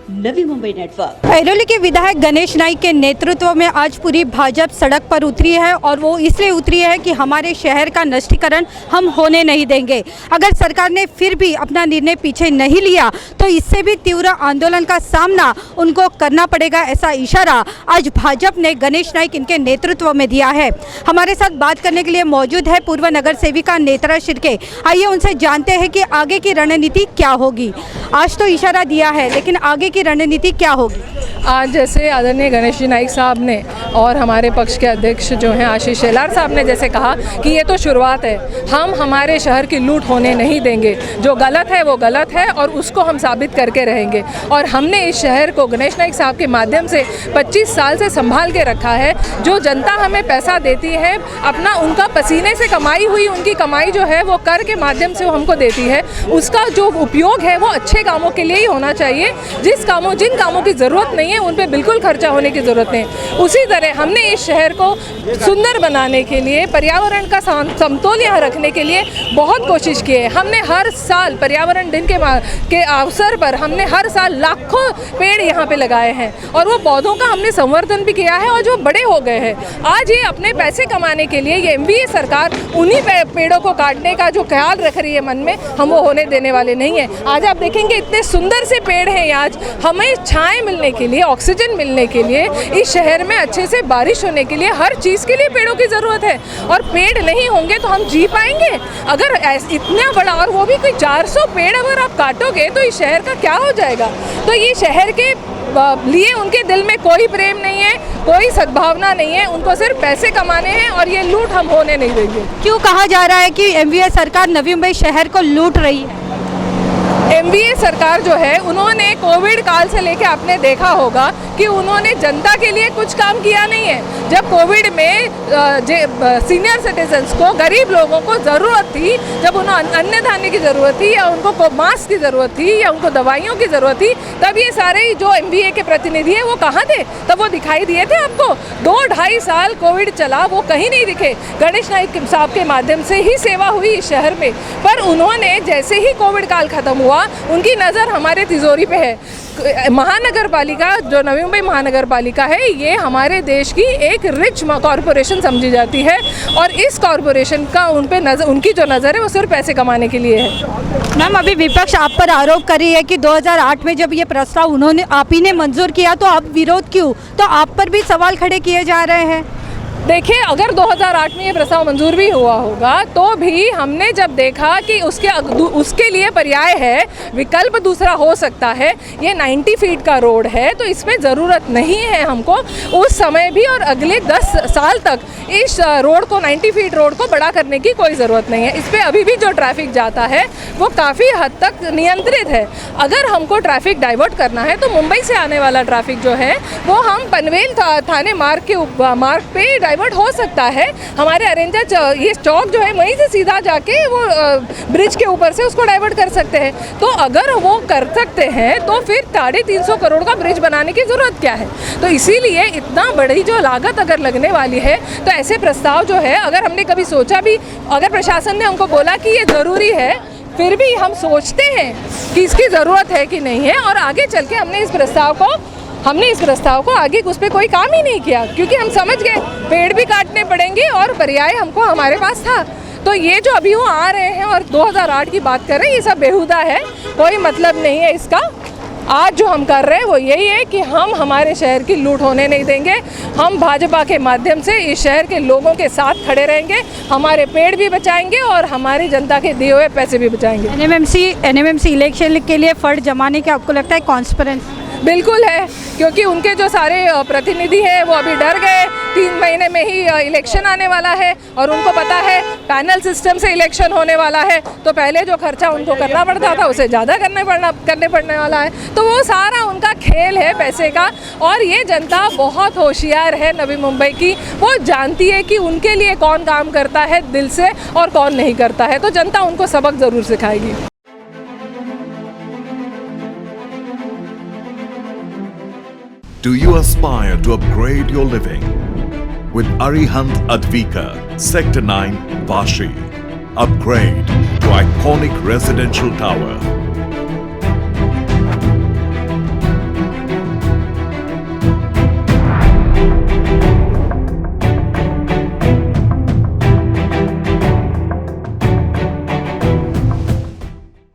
Navi Mumbai network. Airoli के विधायक गणेश नाइक के नेतृत्व में आज पूरी भाजपा सड़क पर उतरी है और वो इसलिए उतरी है कि हमारे शहर का नष्टीकरण हम होने नहीं देंगे। अगर सरकार ने फिर भी अपना निर्णय पीछे नहीं लिया तो इससे भी तीव्र आंदोलन का सामना उनको करना पड़ेगा, ऐसा इशारा आज भाजपा ने गणेश नाइक इनके नेतृत्व में दिया है। हमारे साथ बात करने के लिए मौजूद है पूर्व नगर सेविका नेत्रा शिर्के। आइए उनसे जानते हैं कि आगे की रणनीति क्या होगी। आज तो इशारा दिया है, लेकिन आगे की रणनीति क्या होगी? आज जैसे आदरणीय गणेश जी नाइक साहब ने और हमारे पक्ष के अध्यक्ष जो हैं आशीष शेलार साहब ने जैसे कहा कि ये तो शुरुआत है, हम हमारे शहर की लूट होने नहीं देंगे। जो गलत है वो गलत है और उसको हम साबित करके रहेंगे। और हमने इस शहर को गणेश नाइक साहब के माध्यम से 25 साल से संभाल के रखा है। जो जनता हमें पैसा देती है, अपना उनका पसीने से कमाई हुई उनकी कमाई जो है वो कर के माध्यम से वो हमको देती है, उसका जो उपयोग है वो अच्छे कामों के लिए ही होना चाहिए। जिन कामों की ज़रूरत नहीं है उन पे बिल्कुल खर्चा होने की ज़रूरत नहीं। उसी तरह हमने इस शहर को सुंदर बनाने के लिए, पर्यावरण का समतोल यहाँ रखने के लिए बहुत कोशिश की है। हमने हर साल पर्यावरण दिन के अवसर पर हमने हर साल लाखों पेड़ यहाँ पे लगाए हैं और वो पौधों का हमने संवर्धन भी किया है और जो बड़े हो गए हैं। आज ये अपने पैसे कमाने के लिए ये एमवीए सरकार उन्हीं पेड़ों को काटने का जो ख्याल रख रही है मन में, हम वो होने देने वाले नहीं हैं। आज आप देखेंगे इतने सुंदर से पेड़ हैं। आज हमें छाएं मिलने के लिए, ऑक्सीजन मिलने के लिए, इस शहर में अच्छे से बारिश होने के लिए, हर चीज़ के लिए पेड़ों की ज़रूरत है। और पेड़ नहीं होंगे तो हम जी पाएंगे? अगर इतना बड़ा, और वो भी कोई 400 पेड़ अगर आप काटोगे तो इस शहर का क्या हो जाएगा? तो ये शहर के लिए उनके दिल में कोई प्रेम नहीं है, कोई सद्भावना नहीं है, उनको सिर्फ पैसे कमाने हैं और ये लूट हम होने नहीं देंगे। क्यों कहा जा रहा है कि एमवीए सरकार नवी मुंबई शहर को लूट रही है? एमवीए सरकार जो है उन्होंने कोविड काल से लेकर आपने देखा होगा कि उन्होंने जनता के लिए कुछ काम किया नहीं है। जब कोविड में सीनियर सिटीजन्स को, गरीब लोगों को ज़रूरत थी, जब उन्हें अन्न धान्य की ज़रूरत थी या उनको मास्क की ज़रूरत थी या उनको दवाइयों की ज़रूरत थी, तब ये सारे जो एमवीए के प्रतिनिधि हैं वो कहाँ थे? तब वो दिखाई दिए थे आपको? 2-2.5 साल कोविड चला, वो कहीं नहीं दिखे। गणेश नाइक साहब के माध्यम से ही सेवा हुई इस शहर में। पर उन्होंने जैसे ही कोविड काल ख़त्म हुआ, उनकी नज़र हमारे तिजोरी पे है। महानगर पालिका, जो नवी मुंबई महानगर पालिका है, ये हमारे देश की एक रिच कॉरपोरेशन समझी जाती है और इस कॉरपोरेशन का उनकी जो नज़र है वो सिर्फ पैसे कमाने के लिए है। मैम, अभी विपक्ष आप पर आरोप कर रही है कि 2008 में जब ये प्रस्ताव आप ही ने मंजूर किया तो अब विरोध क्यों? तो आप पर भी सवाल खड़े किए जा रहे हैं। देखिए, अगर 2008 में ये प्रस्ताव मंजूर भी हुआ होगा तो भी हमने जब देखा कि उसके लिए पर्याय है, विकल्प दूसरा हो सकता है। ये 90 फीट का रोड है तो इसमें ज़रूरत नहीं है हमको उस समय भी और अगले 10 साल तक इस रोड को, 90 फीट रोड को बड़ा करने की कोई ज़रूरत नहीं है। इस पर अभी भी जो ट्रैफिक जाता है वो काफ़ी हद तक नियंत्रित है। अगर हमको ट्रैफिक डाइवर्ट करना है तो मुंबई से आने वाला ट्रैफिक जो है वो हम पनवेल थाने मार्ग पे डाइवर्ट हो सकता है। हमारे अरेंजा ये चौक जो है वहीं से सीधा जाके वो ब्रिज के ऊपर से उसको डाइवर्ट कर सकते हैं। तो अगर वो कर सकते हैं तो फिर 350 करोड़ का ब्रिज बनाने की ज़रूरत क्या है? तो इसीलिए इतना बड़ी जो लागत अगर लगने वाली है तो ऐसे प्रस्ताव जो है, अगर हमने कभी सोचा भी, अगर प्रशासन ने हमको बोला कि ये ज़रूरी है, फिर भी हम सोचते हैं कि इसकी ज़रूरत है कि नहीं है और आगे चल के हमने इस प्रस्ताव को आगे उस पर कोई काम ही नहीं किया, क्योंकि हम समझ गए पेड़ भी काटने पड़ेंगे और पर्याय हमको हमारे पास था। तो ये जो अभी वो आ रहे हैं और 2008 की बात कर रहे हैं, ये सब बेहुदा है, कोई मतलब नहीं है इसका। आज जो हम कर रहे हैं वो यही है कि हम हमारे शहर की लूट होने नहीं देंगे। हम भाजपा के माध्यम से इस शहर के लोगों के साथ खड़े रहेंगे, हमारे पेड़ भी बचाएंगे और हमारी जनता के दिए हुए पैसे भी बचाएंगे। एनएमएमसी इलेक्शन के लिए फंड जमाने के आपको लगता है ट्रांसपेरेंसी? बिल्कुल है, क्योंकि उनके जो सारे प्रतिनिधि हैं वो अभी डर गए। 3 महीने में ही इलेक्शन आने वाला है और उनको पता है पैनल सिस्टम से इलेक्शन होने वाला है, तो पहले जो खर्चा उनको करना पड़ता था उसे ज़्यादा करने पड़ने वाला है। तो वो सारा उनका खेल है पैसे का। और ये जनता बहुत होशियार है नवी मुंबई की, वो जानती है कि उनके लिए कौन काम करता है दिल से और कौन नहीं करता है। तो जनता उनको सबक ज़रूर सिखाएगी। Do you aspire to upgrade your living? With Arihant Advika, Sector 9, Vashi. Upgrade to iconic residential tower